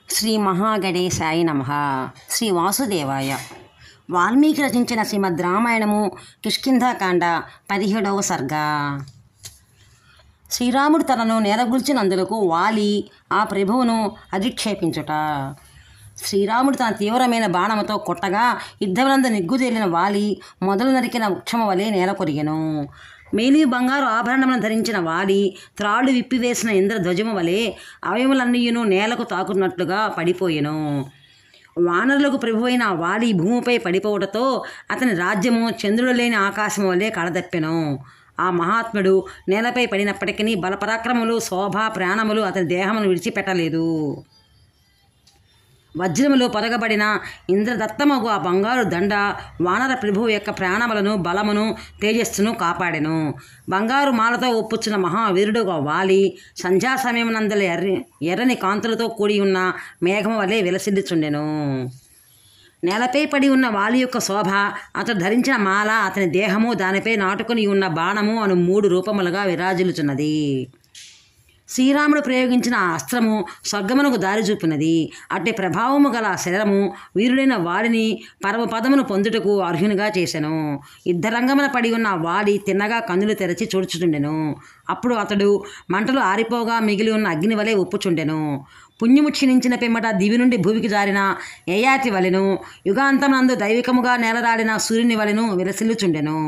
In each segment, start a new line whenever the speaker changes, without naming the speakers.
శ్రీ మహాగణేశాయ నమః. శ్రీ వాసుదేవాయ. వాల్మీకి రచించిన శ్రీమద్ రామాయణము కిష్కింధాకాండ 17వ సర్గ. శ్రీరాముడు తనను నేలగుల్చినందులకు వాలి ఆ ప్రభువును అధిక్షేపించుట. శ్రీరాముడు తన తీవ్రమైన బాణముతో కొట్టగా యుద్ధమునందు నిగ్గుదేలిన వాలి మొదలు నరికిన వృక్షము వలె నేల కొరిగెను. మేలి బంగారు ఆభరణములను ధరించిన వాలి త్రాళ్ళు విప్పివేసిన ఇంద్రధ్వజము వలె అవయములన్నీయును నేలకు తాకున్నట్లుగా పడిపోయెను. వానరులకు ప్రభువైన వాలి భూమిపై పడిపోవటంతో అతని రాజ్యము చంద్రుడు లేని ఆకాశము వలె కళదప్పెను. ఆ మహాత్ముడు నేలపై పడినప్పటికీ బలపరాక్రములు శోభ ప్రాణములు అతని దేహమును విడిచిపెట్టలేదు. వజ్రములో పొరగబడిన ఇంద్రదత్తమగు ఆ బంగారు దండ వానర ప్రభువు యొక్క ప్రాణములను బలమును తేజస్సును కాపాడెను. బంగారు మాలతో ఒప్పుచ్చిన మహావీరుడుగా వాలి సంధ్యా సమయమునందలి ఎర్రని కాంతులతో కూడి ఉన్న మేఘము వలె విలసిల్లుచుండెను. నేలపై పడి ఉన్న వాలి యొక్క శోభ, అతడు ధరించిన మాల, అతని దేహము, దానిపై నాటుకుని ఉన్న బాణము అను 3 రూపములుగా విరాజిల్లుచున్నది. శ్రీరాముడు ప్రయోగించిన ఆ అస్త్రము స్వర్గమునకు దారి చూపినది. అట్టి ప్రభావము గల శరము వీరుడైన వాలిని పరమపదమును పొందుటకు అర్హునిగా చేసెను. యుద్ధరంగమున పడి ఉన్న వాలి తిన్నగా కన్నులు తెరచి చూడుచుండెను. అప్పుడు అతడు మంటలు ఆరిపోగా మిగిలి ఉన్న అగ్ని వలె ఉప్పుచుండెను. పుణ్యము క్షీణించిన పిమ్మట దివి నుండి భూమికి జారిన యయాతి వలెను, యుగాంతమందు దైవికముగా నేలరాడిన సూర్యుని వలెను విలసిల్లుచుండెను.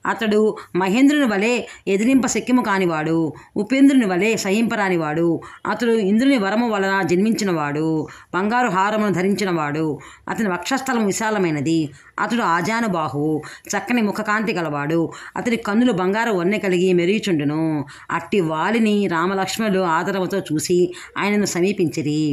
అతడు మహేంద్రుని వలె ఎదిరింప శక్యము కానివాడు, ఉపేంద్రుని వలె సహింపరానివాడు. అతడు ఇంద్రుని వరము వలన జన్మించినవాడు, బంగారు హారమును ధరించినవాడు. అతని వక్షస్థలం విశాలమైనది. అతడు ఆజానుబాహువు, చక్కని ముఖకాంతి గలవాడు. అతడి కన్నులు బంగారు వన్నె కలిగి మెరుగుచుండును. అట్టి వాలిని రామలక్ష్మణులు ఆదరముతో చూసి ఆయనను సమీపించిరి.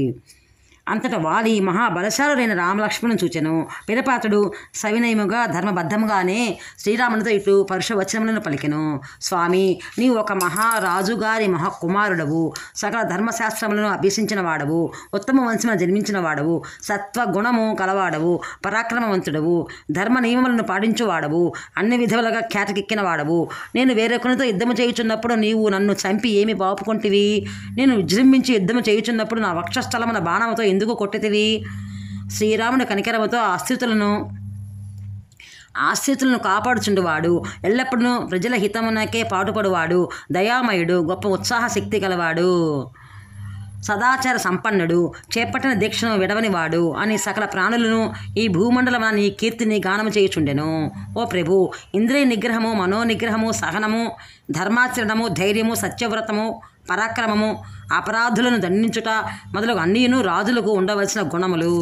అంతటా వాలి మహాబలశాలురైన రామలక్ష్మణుని చూచెను. పిదప అతడు సవినయముగా ధర్మబద్ధముగానే శ్రీరామునితో ఇటు పరుషవచనములను పలికెను. స్వామి, నీవు ఒక మహారాజుగారి మహాకుమారుడవు, సకల ధర్మశాస్త్రములను అభ్యసించిన వాడవు, ఉత్తమ వంశమున జన్మించిన వాడవు, సత్వగుణము కలవాడవు, పరాక్రమవంతుడవు, ధర్మ నియమములను పాటించువాడవు, అన్ని విధములుగా ఖ్యాతికెక్కిన వాడవు. నేను వేరొకరితో యుద్ధము చేయుచున్నప్పుడు నీవు నన్ను చంపి ఏమి బాపుకొంటివి? నేను విజృంభించి యుద్ధము చేయుచున్నప్పుడు నా వక్షస్థలమున బాణముతో ఎందుకు కొట్టితివి? శ్రీరాముడు కనికరముతో ఆశ్రితులను కాపాడుచుండువాడు, ఎల్లప్పుడూ ప్రజల హితమునకే పాటుపడువాడు, దయామయుడు, గొప్ప ఉత్సాహ శక్తి గలవాడు, సదాచార సంపన్నుడు, చేపట్టిన దీక్షను విడవనివాడు అని సకల ప్రాణులను ఈ భూమండలమున నీ కీర్తిని గానము చేయుచుండెను. ఓ ప్రభు, ఇంద్రియ నిగ్రహము, మనోనిగ్రహము, సహనము, ధర్మాచరణము, ధైర్యము, సత్యవ్రతము, పరాక్రమము, అపరాధులను దండించుట మొదలగు అన్నీను రాజులకు ఉండవలసిన గుణములు.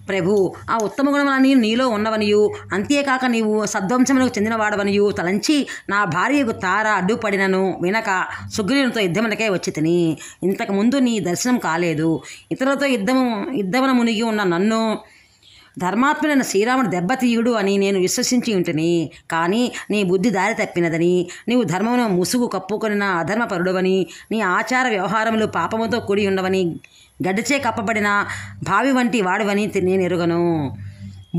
ప్రభు, ఆ ఉత్తమ గుణములన్నీ నీలో ఉన్నవనియు, అంతేకాక నీవు సద్వంశములకు చెందినవాడవనియు తలంచి నా భార్యకు తార అడ్డుపడినను వినక సుగ్రీవునితో యుద్ధమునకే వచ్చి తిని. ఇంతకుముందు నీ దర్శనం కాలేదు. ఇతరులతో యుద్ధమున మునిగి ఉన్న నన్ను ధర్మాత్ముడైన శ్రీరాముడు దెబ్బతీయుడు అని నేను విశ్వసించి ఉంటిని. కానీ నీ బుద్ధి దారి తప్పినదని, నీవు ధర్మమును ముసుగు కప్పుకొనిన అధర్మపరుడవని, నీ ఆచార వ్యవహారములు పాపముతో కూడి ఉండవని, గడ్డచే కప్పబడిన భావి వంటి వాడివని నేను ఎరుగను.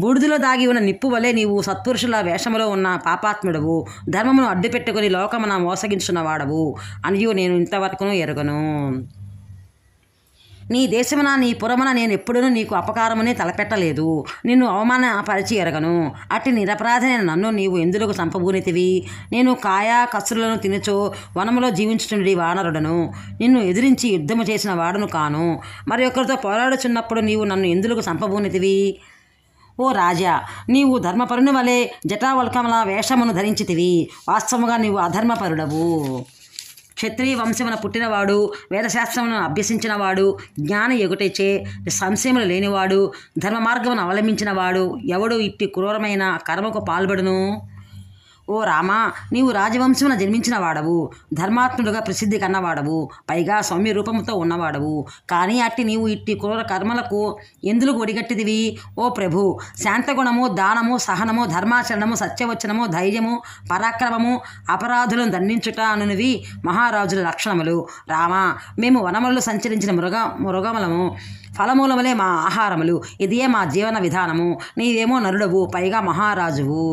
బూడిదలో దాగి ఉన్న నిప్పు వలె నీవు సత్పురుషుల వేషములో ఉన్న పాపాత్ముడవు, ధర్మమును అడ్డుపెట్టుకుని లోకమున మోసగించున్నవాడవు అనియు నేను ఇంతవరకును ఎరుగను. నీ దేశమున నీ పురమున నేను ఎప్పుడూ నీకు అపకారమునే తలపెట్టలేదు, నిన్ను అవమానపరిచి ఎరగను. అట్టి నిరపరాధైన నన్ను నీవు ఎందులకు చంపబూనితివి? నేను కాయా కసురులను తినుచో వనములో జీవించుచుండి వానరుడను, నిన్ను ఎదిరించి యుద్ధము చేసిన వాడును కాను. మరి ఒకరితో పోరాడుచున్నప్పుడు నీవు నన్ను ఎందులకు చంపబూనితివి? ఓ రాజా, నీవు ధర్మపరుని వలె జటావల్కముల వేషమును ధరించితివి. వాస్తవముగా నీవు అధర్మపరుడవు. క్షత్రియ వంశమున పుట్టినవాడు, వేదశాస్త్రమును అభ్యసించినవాడు, జ్ఞాన ఎగుటచే సంశయములు లేనివాడు, ధర్మ మార్గమును అవలంబించినవాడు ఎవడు ఇట్టి క్రూరమైన కర్మకు పాల్పడును? ఓ రామా, నీవు రాజవంశమున జన్మించిన వాడవు, ధర్మాత్ముడుగా ప్రసిద్ధి కన్నవాడవు, పైగా సౌమ్య రూపముతో ఉన్నవాడవు. కానీ అట్టి నీవు ఇట్టి క్రూర కర్మలకు ఎందుకు ఒడిగట్టిదివి? ఓ ప్రభు, శాంతగుణము, దానము, సహనము, ధర్మాచరణము, సత్యవచనము, ధైర్యము, పరాక్రమము, అపరాధులను దండించుట అనునివి మహారాజుల లక్షణములు. రామా, మేము వనములలో సంచరించిన మృగములము, ఫలమూలములే మా ఆహారములు, ఇదే మా జీవన విధానము. నీవేమో నరుడవు, పైగా మహారాజువు.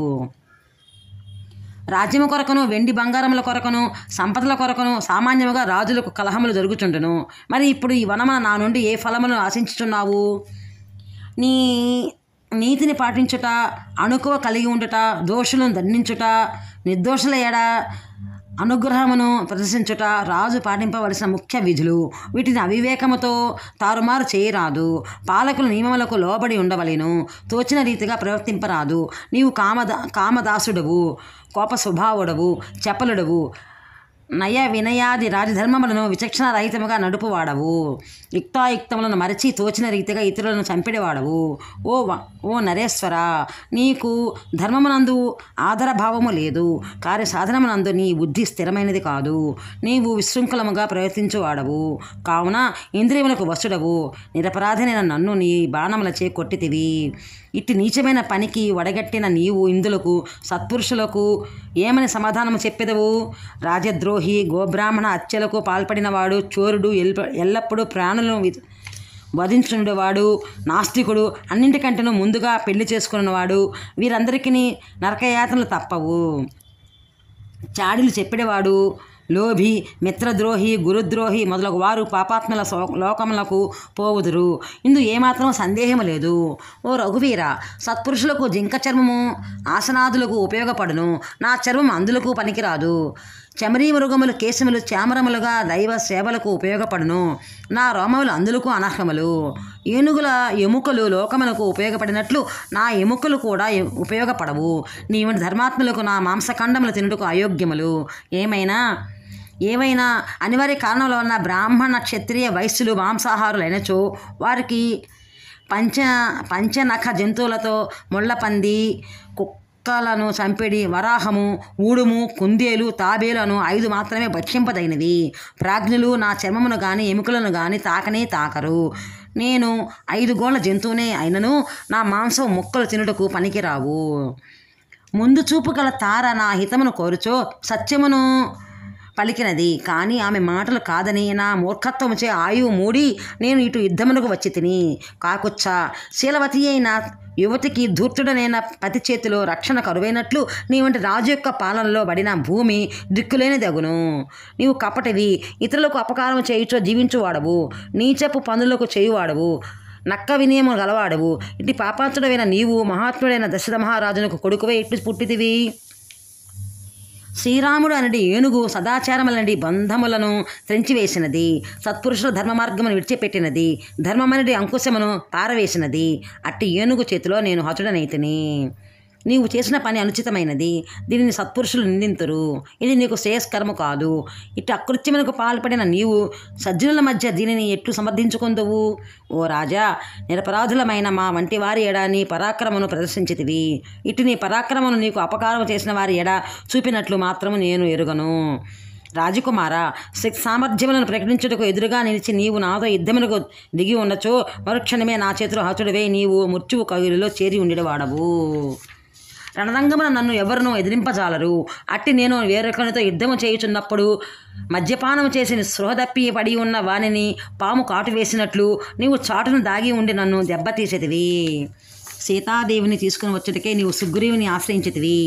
రాజ్యము కొరకును వెండి బంగారముల కొరకును సంపదల కొరకును సామాన్యముగా రాజులకు కలహములు జరుగుచుండును. మరి ఇప్పుడు ఈ వనమున నా నుండి ఏ ఫలమును ఆశించుచున్నావు? నీ నీతిని పాటించుట, అణుకువ కలిగి ఉండుట, దోషులను దండించుట, నిర్దోషుల ఎడ అనుగ్రహమును ప్రదర్శించుట రాజు పాటింపవలసిన ముఖ్య విధులు. వీటిని అవివేకముతో తారుమారు చేయరాదు. పాలకుల నియమములకు లోబడి ఉండవలెను. తోచిన రీతిగా ప్రవర్తింపరాదు. నీవు కామదాసుడవు, కోప స్వభావుడవు, చపలుడవు, నయ వినయాది రాజధర్మములను విచక్షణ రహితముగా నడుపువాడవు. యుక్తాయుక్తములను మరచి తోచిన రీతిగా ఇతరులను చంపిడవాడవు. ఓ నరేశ్వర, నీకు ధర్మమునందు ఆదరభావము లేదు. కార్యసాధనమునందు నీ బుద్ధి స్థిరమైనది కాదు. నీవు విశృంఖలముగా ప్రవర్తించువాడవు. కావున ఇంద్రియములకు వసుడవు. నిరపరాధనైన నన్ను నీ బాణములచే కొట్టితివి. ఇట్టి నీచమైన పనికి వడగట్టిన నీవు ఇందులకు సత్పురుషులకు ఏమని సమాధానము చెప్పెదవు? రాజద్రోహి, గోబ్రాహ్మణ హత్యలకు పాల్పడినవాడు, చోరుడు, ఎల్లప్పుడూ ప్రాణులను వధించుండేవాడు, నాస్తికుడు, అన్నింటికంటేనూ ముందుగా పెళ్లి చేసుకున్నవాడు, వీరందరికీ నరకయాతనలు తప్పవు. చాడీలు చెప్పేవాడు, లోభి, మిత్రద్రోహి, గురుద్రోహి మొదలగు వారు పాపాత్మల లోకములకు పోవుదురు. ఇందు ఏమాత్రం సందేహము లేదు. ఓ రఘువీర, సత్పురుషులకు జింక చర్మము ఆసనాదులకు ఉపయోగపడును. నా చర్మం అందులకు పనికిరాదు. చమరీ మృగములు కేశములు చామరములుగా దైవ సేవలకు ఉపయోగపడును. నా రోమములు అందులకు అనర్హములు. ఏనుగుల ఎముకలు లోకములకు ఉపయోగపడినట్లు నా ఎముకలు కూడా ఉపయోగపడవు. నీవంటి ధర్మాత్ములకు నా మాంసఖండములు తినుటకు అయోగ్యములు. ఏవైనా అనివార్య కారణముల వలన బ్రాహ్మణ, క్షత్రియ, వైశ్యులు మాంసాహారులైనచో వారికి పంచనఖ జంతువులతో ముళ్ళపంది, కుక్కలను చంపిడి, వరాహము, ఊడుము, కుందేలు, తాబేలను 5 మాత్రమే భక్షింపదగినవి. ప్రాజ్ఞులు నా చర్మమును గాని ఎముకలను గాని తాకనే తాకరు. నేను 5 గోళ్ల జంతువునే అయినను నా మాంసం ముక్కలు తినుటకు పనికిరావు. ముందు చూపు గల తార నా హితమును కోరుచో సత్యమును పలికినది. కానీ ఆమె మాటలు కాదని నా మూర్ఖత్వముచే ఆయువు మూడి నేను ఇటు యుద్ధమునకు వచ్చి తిని. కాకుచ్చ, శీలవతి అయిన యువతికి ధూర్తుడనైన పతి చేతిలో రక్షణ కరువైనట్లు నీ వంటి రాజు యొక్క పాలనలో పడిన భూమి దిక్కులేనిదగును. నీవు కపటివి, ఇతరులకు అపకారం చేయుచో జీవించువాడవు, నీచపు పనులకు చేయువాడవు, నక్క వినయము గలవాడవు. ఇటు పాపాత్ముడైన నీవు మహాత్ముడైన దశరథ మహారాజునకు కొడుకువై ఇట్లు పుట్టితివి. శ్రీరాముడు అనడి ఏనుగు సదాచారములనడి బంధములను త్రెంచివేసినది. సత్పురుషుల ధర్మ మార్గమును విడిచిపెట్టినది. ధర్మమనడి అంకుశమును పారవేసినది. అట్టి ఏనుగు చేతిలో నేను హతుడనైతిని. నీవు చేసిన పని అనుచితమైనది. దీనిని సత్పురుషులు నిందింతురు. ఇది నీకు శ్రేయస్కరము కాదు. ఇటు అకృత్యమునకు పాల్పడిన నీవు సజ్జనుల మధ్య దీనిని ఎట్లు సమర్థించుకొందువు? ఓ రాజా, నిరపరాధులమైన మా వంటి వారి ఎడ నీ పరాక్రమను ప్రదర్శించితివి. ఇటు నీ పరాక్రమను నీకు అపకారం చేసిన వారి ఎడ చూపినట్లు మాత్రము నేను ఎరుగను. రాజకుమార, శక్తి సామర్థ్యములను ప్రకటించుటకు ఎదురుగా నిలిచి నీవు నాతో యుద్ధమునకు దిగి ఉండచో మరుక్షణమే నా చేతిలో హతుడివే నీవు మృత్యువు కవిలిలో చేరి ఉండేవాడవు. రణరంగమున నన్ను ఎవరునూ ఎదిరింపజాలరు. అట్టి నేను వేరొకరితో యుద్ధము చేయుచున్నప్పుడు మద్యపానము చేసి స్పృహ తప్పి పడి ఉన్న వానిని పాము కాటు వేసినట్లు నీవు చాటును దాగి ఉండి నన్ను దెబ్బతీసేతివి. సీతాదేవిని తీసుకుని వచ్చుటకే నీవు సుగ్రీవుని ఆశ్రయించితివి.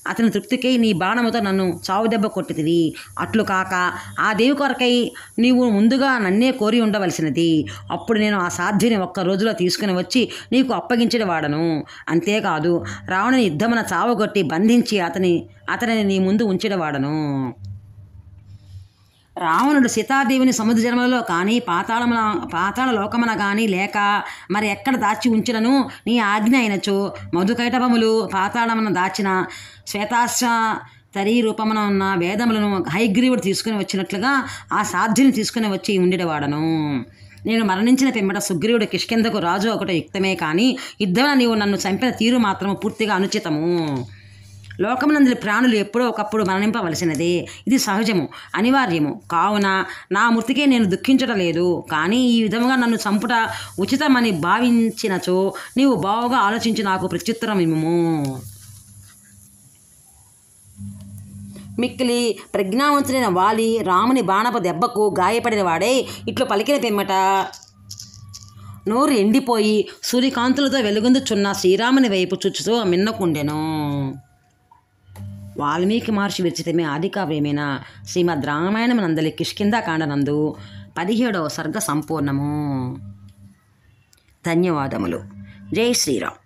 అతని తృప్తికై నీ బాణముతో నన్ను చావు దెబ్బ కొట్టితివి. అట్లు కాక ఆ దేవి కొరకై నీవు ముందుగా నన్నే కోరి ఉండవలసినది. అప్పుడు నేను ఆ సాధ్విని 1 రోజులో తీసుకుని వచ్చి నీకు అప్పగించిన వాడను. అంతేకాదు, రావణుని యుద్ధమున చావగొట్టి బంధించి అతనిని నీ ముందు ఉంచినవాడను. రావణుడు సీతాదేవిని సముద్ర జన్మలలో కానీ పాతాళ లోకమున కానీ లేక మరి ఎక్కడ దాచి ఉంచినను నీ ఆజ్ఞ అయినచో మధుకైటభములు పాతాళమున దాచిన శ్వేతాశ్వ తరీ రూపమున ఉన్న వేదములను హైగ్రీవుడు తీసుకుని వచ్చినట్లుగా ఆ సాధ్యుని తీసుకుని వచ్చి ఉండేవాడను. నేను మరణించిన పిమ్మట సుగ్రీవుడు కిష్కింధకు రాజు ఒకటి యుక్తమే కానీ యుద్ధమున నీవు నన్ను చంపిన తీరు మాత్రము పూర్తిగా అనుచితము. లోకమునందరి ప్రాణులు ఎప్పుడో ఒకప్పుడు మరణింపవలసినదే. ఇది సహజము, అనివార్యము. కావున నా మృతికే నేను దుఃఖించటలేదు. కానీ ఈ విధముగా నన్ను చంపుట ఉచితమని భావించినచో నీవు బావుగా ఆలోచించి నాకు ప్రత్యుత్తరం ఇమ్ము. మిక్కిలి ప్రజ్ఞావంతుడైన వాలి రాముని బాణపు దెబ్బకు గాయపడిన వాడే ఇట్లు పలికిన పిమ్మట నోరు ఎండిపోయి సూర్యకాంతులతో వెలుగొందుచున్న శ్రీరాముని వైపు చుచ్చుతూ మిన్నకుండెను. వాల్మీకి మహర్షి విరచితమే ఆదికావ్యమైన శ్రీమద్ రామాయణం నందలి కిష్కింధాకాండనందు 17వ సర్గ సంపూర్ణము. ధన్యవాదములు. జై శ్రీరామ్.